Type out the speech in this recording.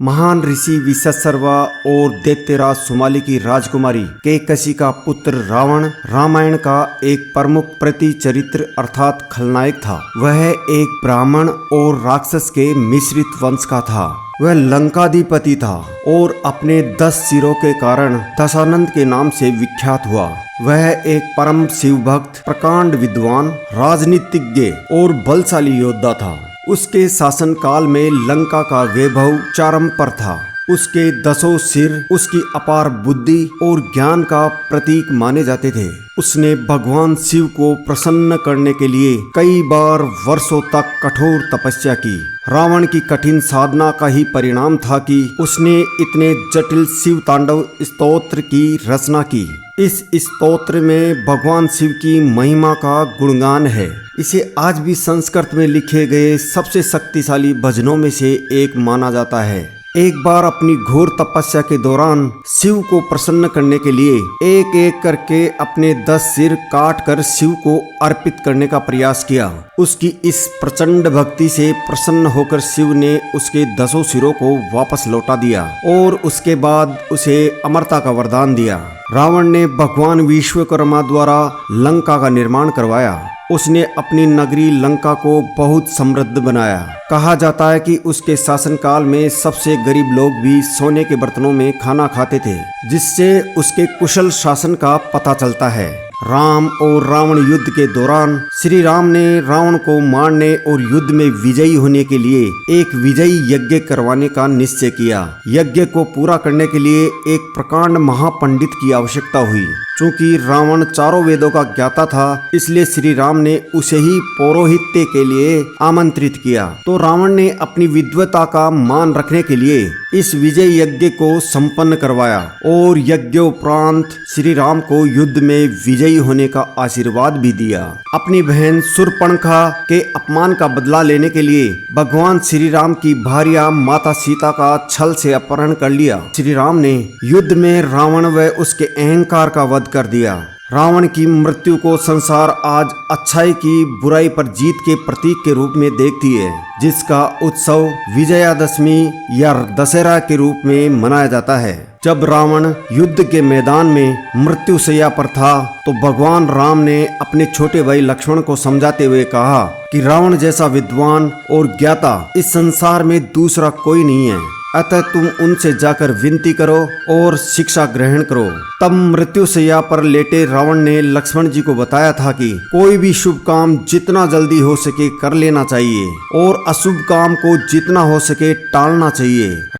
महान ऋषि विश्वासर्वा और दैत्यराज सुमाली की राजकुमारी केकसी का पुत्र रावण रामायण का एक प्रमुख प्रतिचरित्र अर्थात खलनायक था। वह एक ब्राह्मण और राक्षस के मिश्रित वंश का था। वह लंकाधिपति था और अपने 10 सिरों के कारण दशानंद के नाम से विख्यात हुआ। वह एक परम शिव भक्त, प्रकांड विद्वान, राजनीतिज्ञ और बलशाली योद्धा था। उसके शासन काल में लंका का वैभव चरम पर था। उसके 10 सिर उसकी अपार बुद्धि और ज्ञान का प्रतीक माने जाते थे। उसने भगवान शिव को प्रसन्न करने के लिए कई बार वर्षों तक कठोर तपस्या की। रावण की कठिन साधना का ही परिणाम था कि उसने इतने जटिल शिव तांडव स्तोत्र की रचना की। इस स्तोत्र में भगवान शिव की महिमा का गुणगान है। इसे आज भी संस्कृत में लिखे गए सबसे शक्तिशाली भजनों में से एक माना जाता है। एक बार अपनी घोर तपस्या के दौरान शिव को प्रसन्न करने के लिए एक एक करके अपने 10 सिर काट कर शिव को अर्पित करने का प्रयास किया। उसकी इस प्रचंड भक्ति से प्रसन्न होकर शिव ने उसके 10 सिरों को वापस लौटा दिया और उसके बाद उसे अमरता का वरदान दिया। रावण ने भगवान विश्वकर्मा द्वारा लंका का निर्माण करवाया। उसने अपनी नगरी लंका को बहुत समृद्ध बनाया। कहा जाता है कि उसके शासनकाल में सबसे गरीब लोग भी सोने के बर्तनों में खाना खाते थे, जिससे उसके कुशल शासन का पता चलता है। राम और रावण युद्ध के दौरान श्री राम ने रावण को मारने और युद्ध में विजयी होने के लिए एक विजयी यज्ञ करवाने का निश्चय किया। यज्ञ को पूरा करने के लिए एक प्रकांड महापंडित की आवश्यकता हुई। चूंकि रावण चारों वेदों का ज्ञाता था, इसलिए श्री राम ने उसे ही पौरोहित्य के लिए आमंत्रित किया। तो रावण ने अपनी विद्वता का मान रखने के लिए इस विजय यज्ञ को संपन्न करवाया और यज्ञोपरांत श्री राम को युद्ध में विजयी होने का आशीर्वाद भी दिया। अपनी बहन शूर्पणखा के अपमान का बदला लेने के लिए भगवान श्री राम की भार्या माता सीता का छल से अपहरण कर लिया। श्री राम ने युद्ध में रावण व उसके अहंकार का वध कर दिया। रावण की मृत्यु को संसार आज अच्छाई की बुराई पर जीत के प्रतीक के रूप में देखती है, जिसका उत्सव विजयादशमी या दशहरा के रूप में मनाया जाता है। जब रावण युद्ध के मैदान में मृत्युशैया पर था, तो भगवान राम ने अपने छोटे भाई लक्ष्मण को समझाते हुए कहा कि रावण जैसा विद्वान और ज्ञाता इस संसार में दूसरा कोई नहीं है। अतः तुम उनसे जाकर विनती करो और शिक्षा ग्रहण करो। तब मृत्युशैया पर लेटे रावण ने लक्ष्मण जी को बताया था कि कोई भी शुभ काम जितना जल्दी हो सके कर लेना चाहिए और अशुभ काम को जितना हो सके टालना चाहिए।